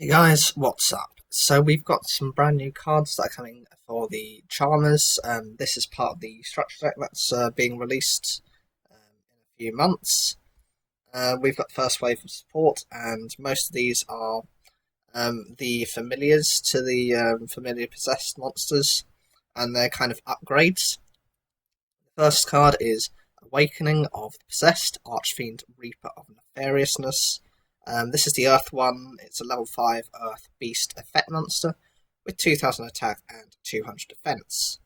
Hey guys, what's up? So we've got some brand new cards that are coming for the Charmers. This is part of the structure deck that's being released in a few months. We've got the first wave of support, and most of these are the familiars to the familiar possessed monsters, and they're kind of upgrades. The first card is Awakening of the Possessed, Archfiend Reaper of Nefariousness. This is the Earth one. It's a level 5 Earth Beast effect monster with 2000 attack and 200 defense.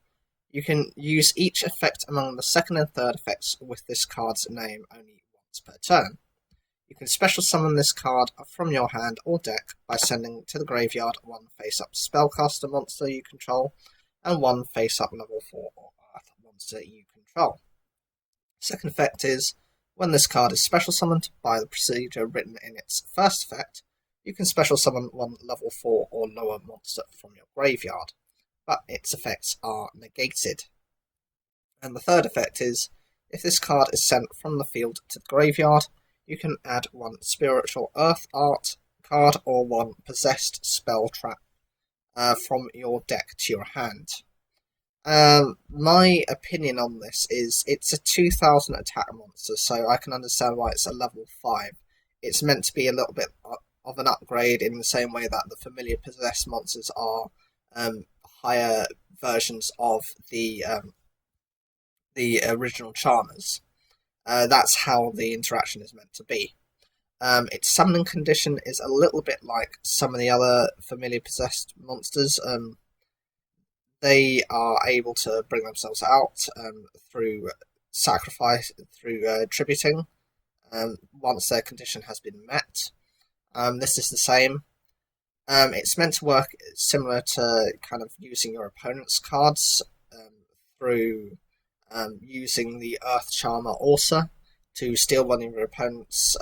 You can use each effect among the second and third effects with this card's name only once per turn. You can special summon this card from your hand or deck by sending to the graveyard one face-up spellcaster monster you control and one face-up level 4 or Earth monster you control. Second effect is, when this card is special summoned by the procedure written in its first effect, you can special summon one level 4 or lower monster from your graveyard, but its effects are negated. And the third effect is, if this card is sent from the field to the graveyard, you can add one Spiritual Earth Art card or one Possessed Spell Trap from your deck to your hand. My opinion on this is it's a 2000 attack monster, so I can understand why it's a level 5. It's meant to be a little bit of an upgrade in the same way that the familiar possessed monsters are higher versions of the original Charmers. That's how the interaction is meant to be. Its summoning condition is a little bit like some of the other familiar possessed monsters. They are able to bring themselves out through sacrifice, through tributing, once their condition has been met. This is the same. It's meant to work similar to kind of using your opponent's cards through using the Earth Charmer also to steal one of your opponent's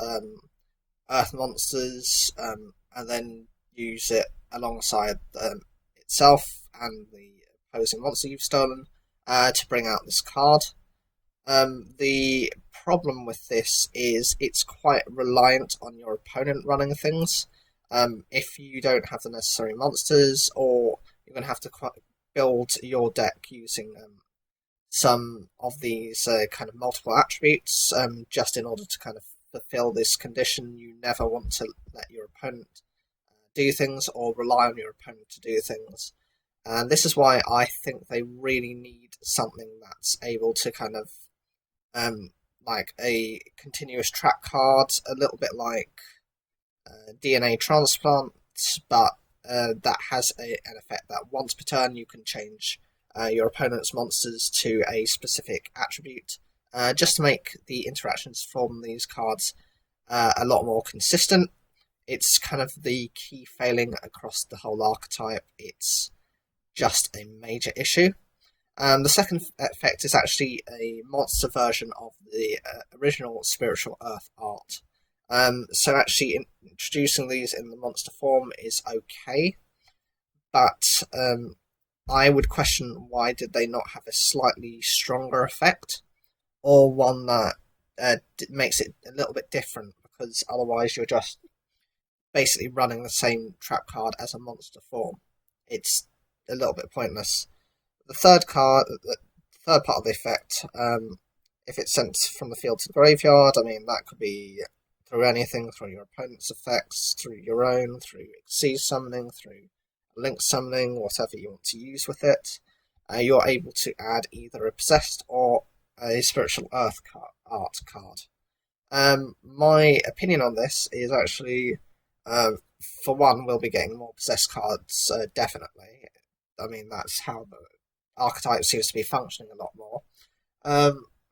Earth monsters and then use it alongside itself and the opposing monster you've stolen to bring out this card. The problem with this is it's quite reliant on your opponent running things. If you don't have the necessary monsters, or you're going to have to build your deck using some of these kind of multiple attributes just in order to kind of fulfill this condition. You never want to let your opponent do things or rely on your opponent to do things. And this is why I think they really need something that's able to kind of like a continuous track card, a little bit like DNA transplant, but that has an effect that once per turn you can change your opponent's monsters to a specific attribute, just to make the interactions from these cards a lot more consistent. It's kind of the key failing across the whole archetype. It's just a major issue. The second effect is actually a monster version of the original Spiritual Earth Art. So actually introducing these in the monster form is okay, but I would question why did they not have a slightly stronger effect, or one that makes it a little bit different, because otherwise you're just basically running the same trap card as a monster form. It's a little bit pointless. The third part of the effect, if it's sent from the field to the graveyard, I mean, that could be through anything, through your opponent's effects, through your own, through Xyz summoning, through link summoning, whatever you want to use with it. You're able to add either a possessed or a Spiritual Earth Art card. My opinion on this is actually, for one, we'll be getting more possessed cards, definitely. I mean, that's how the archetype seems to be functioning a lot more.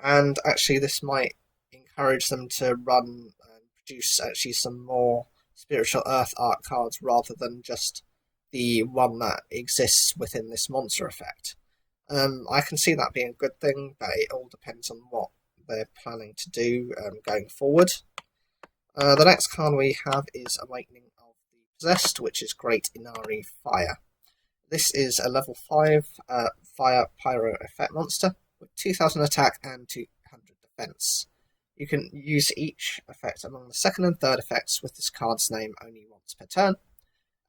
And actually this might encourage them to run and produce actually some more Spiritual Earth Art cards rather than just the one that exists within this monster effect. I can see that being a good thing, but it all depends on what they're planning to do going forward. The next card we have is Awakening of the Zest, which is Great Inari Fire. This is a level 5 Fire Pyro effect monster with 2000 attack and 200 defense. You can use each effect among the second and third effects with this card's name only once per turn.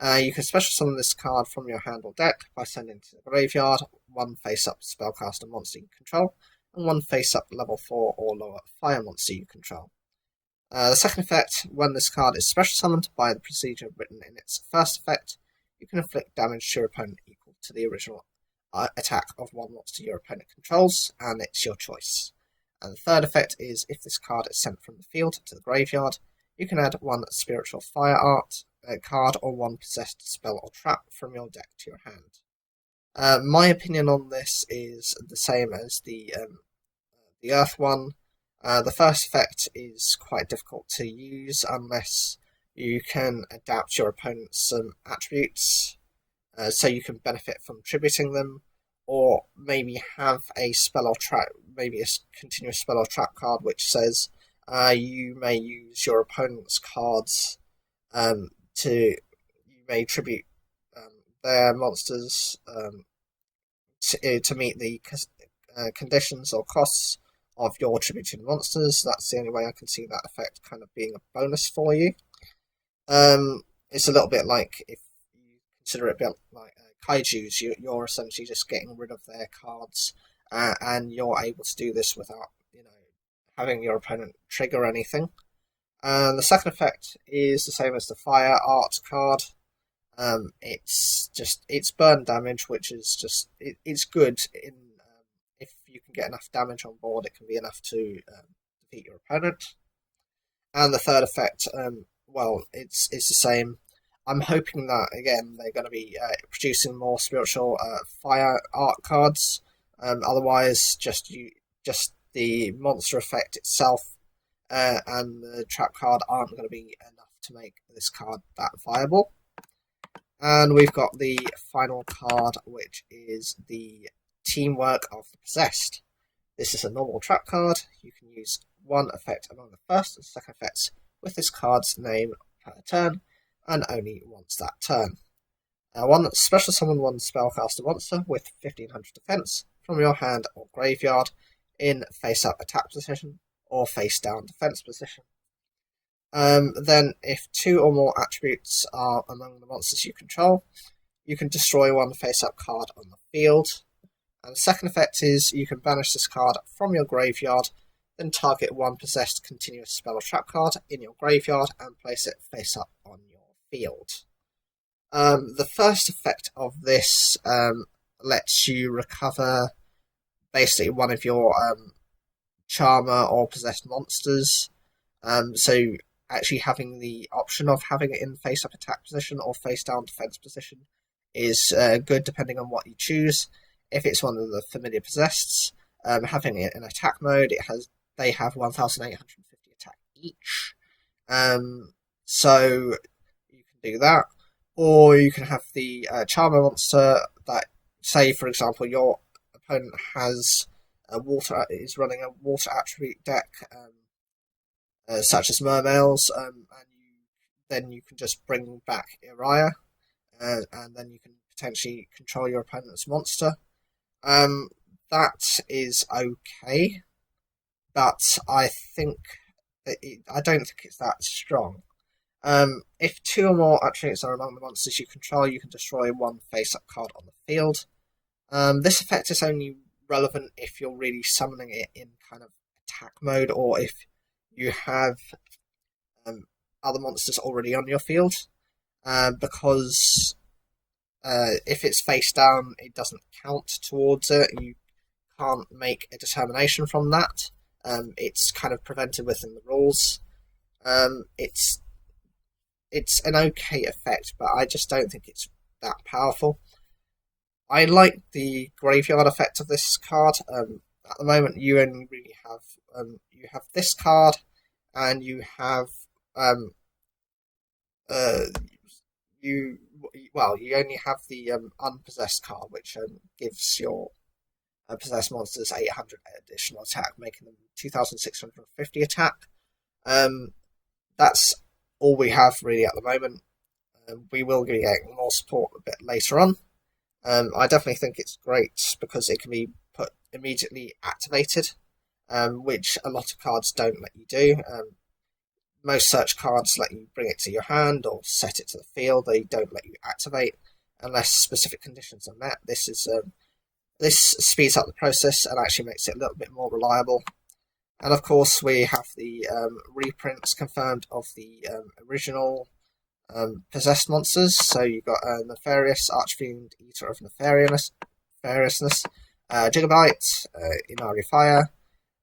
You can special summon this card from your hand or deck by sending to the graveyard one face-up spellcaster monster you control, and one face-up level 4 or lower fire monster you control. The second effect, when this card is special summoned by the procedure written in its first effect, you can inflict damage to your opponent equal to the original attack of one monster your opponent controls, and it's your choice. And the third effect is, if this card is sent from the field to the graveyard, you can add one spiritual fire art card or one possessed spell or trap from your deck to your hand. My opinion on this is the same as the Earth one. The first effect is quite difficult to use unless you can adapt your opponent's attributes, so you can benefit from tributing them, or maybe have a spell or trap, maybe a continuous spell or trap card which says you may use your opponent's cards you may tribute their monsters to meet the conditions or costs of your tributed monsters. That's the only way I can see that effect kind of being a bonus for you. It's a little bit like, if you consider it a bit like kaijus, you're essentially just getting rid of their cards, and you're able to do this without having your opponent trigger anything. And the second effect is the same as the fire art card. It's burn damage, which is just it's good in if you can get enough damage on board, it can be enough to defeat your opponent. And the third effect, it's the same. I'm hoping that again they're going to be producing more spiritual fire art cards. Otherwise, just the monster effect itself and the trap card aren't going to be enough to make this card that viable. And we've got the final card, which is the Teamwork of the Possessed. This is a normal trap card. You can use one effect among the first and second effects with this card's name per turn, and only once that turn. One special summon one spellcaster monster with 1500 defense from your hand or graveyard in face-up attack position or face-down defense position. Then, if two or more attributes are among the monsters you control, you can destroy one face-up card on the field. And the second effect is, you can banish this card from your graveyard, then target one possessed continuous spell or trap card in your graveyard and place it face-up on your field. The first effect of this lets you recover basically one of your charmer or possessed monsters. So actually having the option of having it in face-up attack position or face-down defense position is good depending on what you choose. If it's one of the familiar possesseds, having it in attack mode, they have 1,850 attack each. So you can do that. Or you can have the charmer monster that, say for example, your opponent has is running a water attribute deck, such as mermails, and then you can just bring back Uriah, and then you can potentially control your opponent's monster. That is okay, but I don't think it's that strong. If two or more attributes are among the monsters you control, you can destroy one face-up card on the field. This effect is only relevant if you're really summoning it in kind of attack mode, or if you have other monsters already on your field, because if it's face down, it doesn't count towards it. You can't make a determination from that. It's kind of prevented within the rules. It's an okay effect, but I just don't think it's that powerful. I like the graveyard effect of this card. At the moment, you only really have you have this card, and you have you only have the unpossessed card, which gives your possessed monsters 800 additional attack, making them 2,650 attack. That's all we have really at the moment. We will be getting more support a bit later on. I definitely think it's great because it can be put immediately activated, which a lot of cards don't let you do. most search cards let you bring it to your hand or set it to the field. They don't let you activate unless specific conditions are met. This speeds up the process and actually makes it a little bit more reliable. And of course, we have the reprints confirmed of the original possessed monsters. So you've got Nefarious, Archfiend, Eater of Nefariousness, Gigabyte, Inari Fire,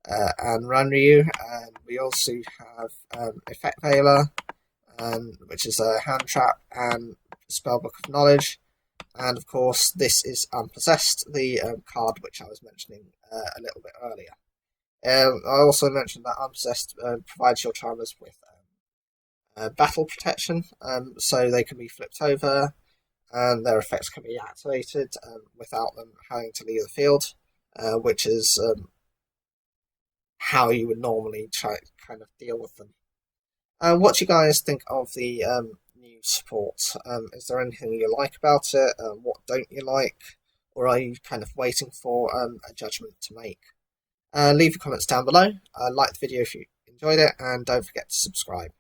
and Ranryu. And we also have Effect Veiler, which is a hand trap, and Spellbook of Knowledge. And of course, this is Unpossessed, the card which I was mentioning a little bit earlier. I also mentioned that Unpossessed provides your charmers with battle protection, so they can be flipped over and their effects can be activated without them having to leave the field, which is how you would normally try to kind of deal with them. What do you guys think of the new support? Is there anything you like about it? What don't you like? Or are you kind of waiting for a judgment to make? Leave your comments down below. Like the video if you enjoyed it, and don't forget to subscribe.